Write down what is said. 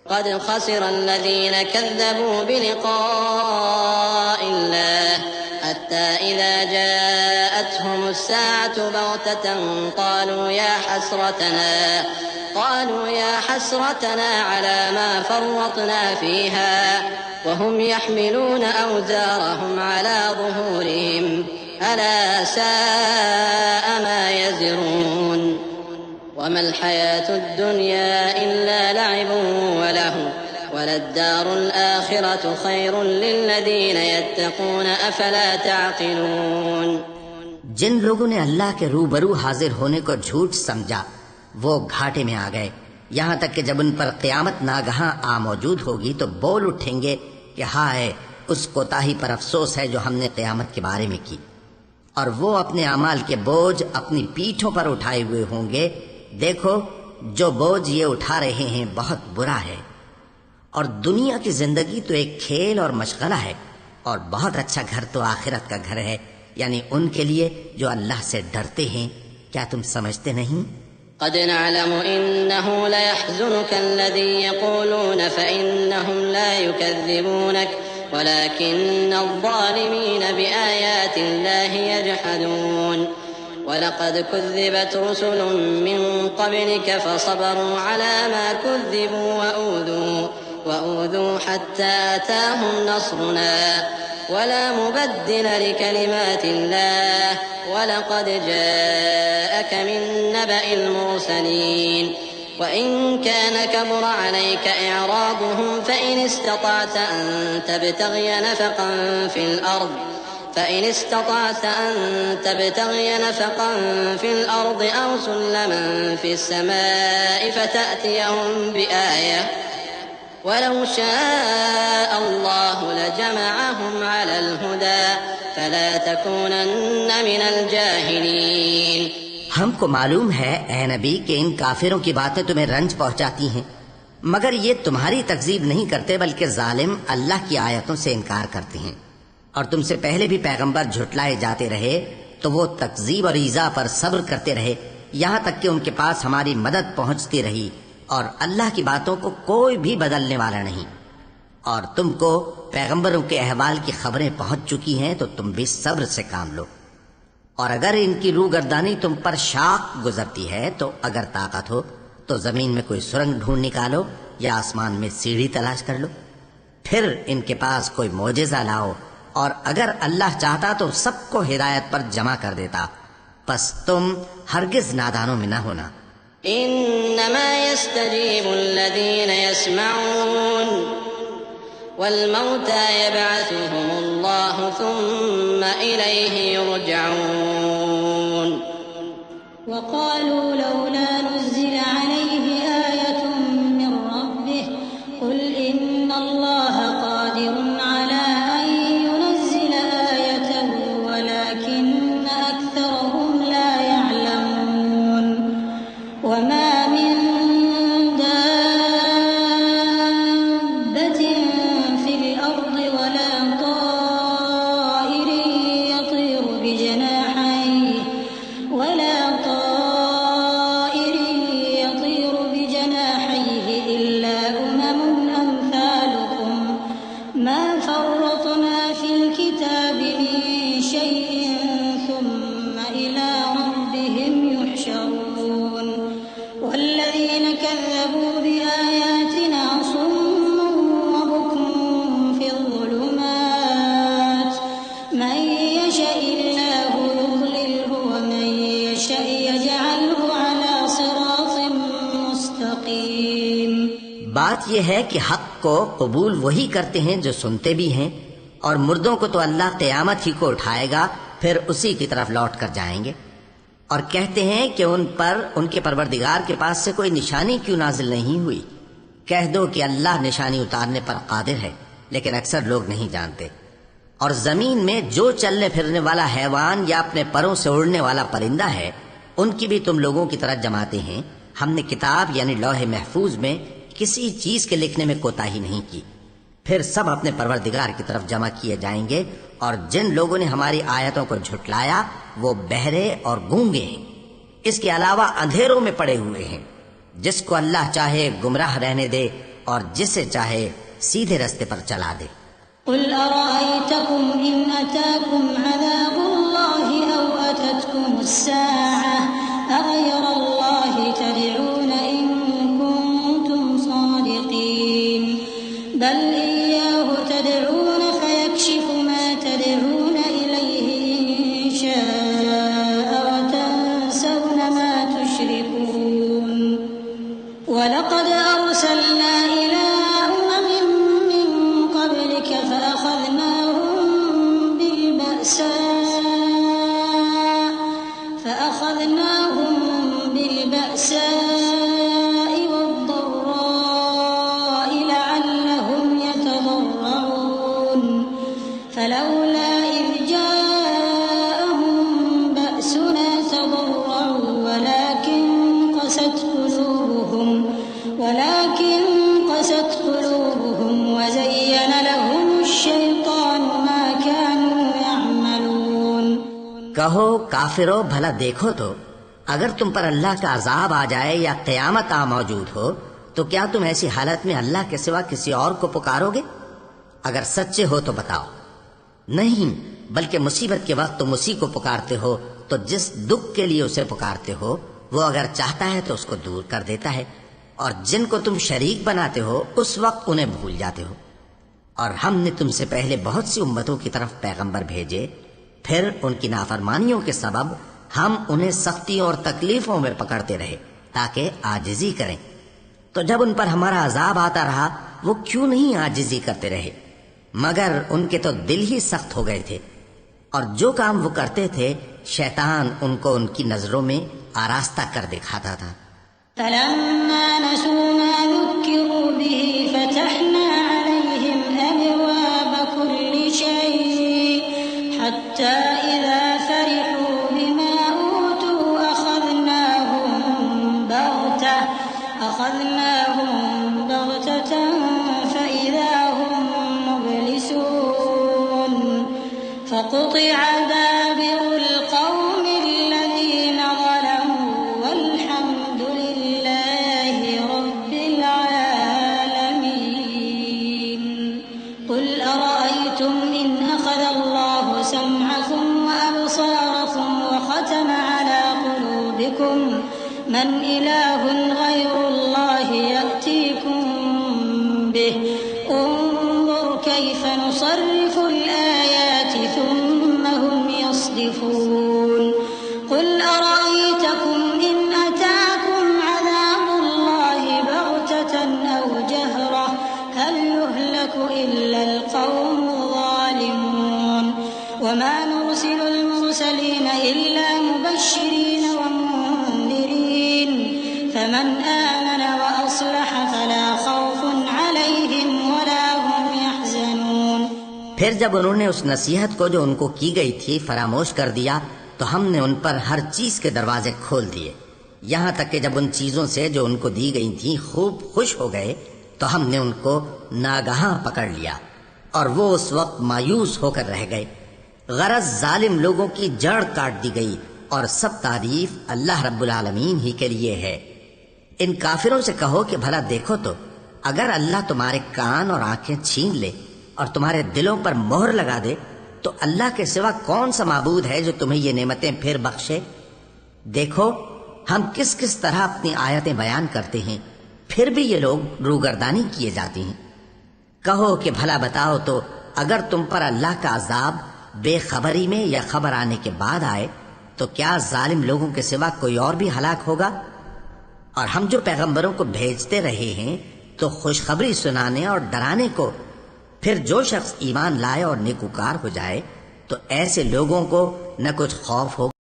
قد خسر الذين كذبوا بلقاء الله حتى إذا جاءتهم الساعة بغتة قالوا يا حسرتنا على ما فرطنا فيها وهم يحملون أوزارهم على ظهورهم ألا ساء ما يزرون وما الحياة الدنيا إلا لعب ولهو وللدار الآخرة خير للذين يتقون أفلا تعقلون. جن لوگوں نے اللہ کے روبرو حاضر ہونے کو جھوٹ سمجھا وہ گھاٹے میں آ گئے، یہاں تک کہ جب ان پر قیامت ناگہاں آ موجود ہوگی تو بول اٹھیں گے کہ ہائے اس کوتاہی پر افسوس ہے جو ہم نے قیامت کے بارے میں کی، اور وہ اپنے اعمال کے بوجھ اپنی پیٹھوں پر اٹھائے ہوئے ہوں گے. دیکھو جو بوجھ یہ اٹھا رہے ہیں بہت برا ہے، اور دنیا کی زندگی تو ایک کھیل اور مشغلہ ہے، اور بہت اچھا گھر تو آخرت کا گھر ہے، یعنی ان کے لیے جو اللہ سے ڈرتے ہیں. کیا تم سمجھتے نہیں؟ قد نعلم إنه ليحزنك الذي يقولون فإنهم لا يكذبونك ولكن الظالمين بآيات الله يجحدون. ولقد كذبت رسل من قبلك فصبروا على ما كذبوا وأوذوا حتى أتاهم نصرنا ولا مبدل لكلمات الله ولقد جاءك من نبأ المرسلين. وإن كان كبر عليك إعراضهم فإن استطعت أن تبتغي نفقا في الأرض أو سلما في السماء فتأتيهم بآية ولو شاء الله لجمعهم على الهدى فلا تكونن من الجاهلين. ہم کو معلوم ہے اے نبی کہ ان کافروں کی باتیں تمہیں رنج پہنچاتی ہیں، مگر یہ تمہاری تکذیب نہیں کرتے بلکہ ظالم اللہ کی آیتوں سے انکار کرتے ہیں. اور تم سے پہلے بھی پیغمبر جھٹلائے جاتے رہے تو وہ تکذیب اور ایذا پر صبر کرتے رہے یہاں تک کہ ان کے پاس ہماری مدد پہنچتی رہی، اور اللہ کی باتوں کو کوئی بھی بدلنے والا نہیں. اور تم کو پیغمبروں کے احوال کی خبریں پہنچ چکی ہیں تو تم بھی صبر سے کام لو. اور اگر ان کی روگردانی تم پر شاق گزرتی ہے تو اگر طاقت ہو تو زمین میں کوئی سرنگ ڈھونڈ نکالو یا آسمان میں سیڑھی تلاش کر لو، پھر ان کے پاس کوئی معجزہ لاؤ، اور اگر اللہ چاہتا تو سب کو ہدایت پر جمع کر دیتا، پس تم ہرگز نادانوں میں نہ ہونا. إنما يستجيب الذين يسمعون والموتى يبعثهم الله ثم إليه يرجعون. وقالوا لولا نزل عليه آية من ربه قل إن الله قادر على أن ينزل آية ولكن أكثرهم لا يعلمون. وما من دابة في الأرض ولا طائر يطير بجناحيه إلا أمم أمثالكم ما فرطنا في الكتاب من شيء ثم إلى ربهم يحشرون. والذين كذبوا بآياتنا صم وبكم في الظلمات من يشاء الله يضلله ومن يشاء يجعله على صراط مستقيم. بات یہ ہے کہ حق کو قبول وہی کرتے ہیں جو سنتے بھی ہیں، اور مردوں کو تو اللہ قیامت ہی کو اٹھائے گا، پھر اسی کی طرف لوٹ کر جائیں گے. اور کہتے ہیں کہ ان پر ان کے پروردگار کے پاس سے کوئی نشانی کیوں نازل نہیں ہوئی. کہہ دو کہ اللہ نشانی اتارنے پر قادر ہے، لیکن اکثر لوگ نہیں جانتے. اور زمین میں جو چلنے پھرنے والا حیوان یا اپنے پروں سے اڑنے والا پرندہ ہے ان کی بھی تم لوگوں کی طرح جماتے ہیں. ہم نے کتاب یعنی لوح محفوظ میں کسی چیز کے لکھنے میں کوتاہی نہیں کی. پھر سب اپنے پروردگار کی طرف جمع کیے جائیں گے. اور جن لوگوں نے ہماری آیتوں کو جھٹلایا وہ بہرے اور گونگے ہیں، اس کے علاوہ اندھیروں میں پڑے ہوئے ہیں. جس کو اللہ چاہے گمراہ رہنے دے اور جسے چاہے سیدھے رستے پر چلا دے۔ قل أرأيتكم إن أتاكم عذاب الله أو أتتكم الساعة أغير الله تدعون إن كنتم صادقين بل إياه تدعون فيكشف ما تدعون إليه إن شاء وتنسون ما تشركون ولقد أرسلنا إلى فأخذناهم بالبأساء والضراء لعلهم يتضرعون فلولا إذ جاءهم بأسنا تضرعوا ولكن قست قلوبهم وزين لهم الشيطان ما كانوا يعملون۔ کہو کافرو بھلا دیکھو تو اگر تم پر اللہ کا عذاب آ جائے یا قیامت آ موجود ہو تو کیا تم ایسی حالت میں اللہ کے سوا کسی اور کو پکارو گے؟ اگر سچے ہو تو بتاؤ۔ نہیں، بلکہ مصیبت کے وقت تم اسی کو پکارتے ہو، تو جس دکھ کے لیے اسے پکارتے ہو وہ اگر چاہتا ہے تو اس کو دور کر دیتا ہے، اور جن کو تم شریک بناتے ہو اس وقت انہیں بھول جاتے ہو۔ اور ہم نے تم سے پہلے بہت سی امتوں کی طرف پیغمبر بھیجے، پھر ان کی نافرمانیوں کے سبب ہم انہیں سختیوں اور تکلیفوں میں پکڑتے رہے تاکہ عاجزی کریں، تو جب ان پر ہمارا عذاب آتا رہا وہ کیوں نہیں عاجزی کرتے رہے، مگر ان کے تو دل ہی سخت ہو گئے تھے، اور جو کام وہ کرتے تھے شیطان ان کو ان کی نظروں میں آراستہ کر دکھاتا تھا۔ فلما نسوا ما ذكروا به فتحنا عليهم أبواب كل شيء حتى إذا فرحوا بما أوتوا أخذناهم بغتة فإذا هم مبلسون فقطع دابر القوم الذين ظلموا والحمد لله رب العالمين۔ قل أرأيتم إن أخذ الله سمعكم وأبصاركم وختم على قلوبكم من إله غير الله يأتيكم به انظر كيف نصرف الآيات ثم هم يصدفون۔ قل أرأيتكم إن أتاكم عذاب الله بغتة أو جهرة هل يهلك إلا القوم الظالمون؟ وما نرسل المرسلين إلا مبشرين ومنذرين فمن آمن وأصلح فلا خوف عليهم ولا هم يحزنون۔ پھر جب انہوں نے اس نصیحت کو جو ان کو کی گئی تھی فراموش کر دیا تو ہم نے ان پر ہر چیز کے دروازے کھول دیے، یہاں تک کہ جب ان چیزوں سے جو ان کو دی گئی تھیں خوب خوش ہو گئے تو ہم نے ان کو ناگہاں پکڑ لیا اور وہ اس وقت مایوس ہو کر رہ گئے۔ غرض ظالم لوگوں کی جڑ کاٹ دی گئی، اور سب تعریف اللہ رب العالمین ہی کے لیے ہے۔ ان کافروں سے کہو کہ بھلا دیکھو تو اگر اللہ تمہارے کان اور آنکھیں چھین لے اور تمہارے دلوں پر مہر لگا دے تو اللہ کے سوا کون سا معبود ہے جو تمہیں یہ نعمتیں پھر بخشے؟ دیکھو ہم کس کس طرح اپنی آیتیں بیان کرتے ہیں، پھر بھی یہ لوگ روگردانی کیے جاتے ہیں۔ کہو کہ بھلا بتاؤ تو اگر تم پر اللہ کا عذاب بے خبری میں یا خبر آنے کے بعد آئے تو کیا ظالم لوگوں کے سوا کوئی اور بھی ہلاک ہوگا؟ اور ہم جو پیغمبروں کو بھیجتے رہے ہیں تو خوشخبری سنانے اور ڈرانے کو، پھر جو شخص ایمان لائے اور نیکوکار ہو جائے تو ایسے لوگوں کو نہ کچھ خوف ہوگا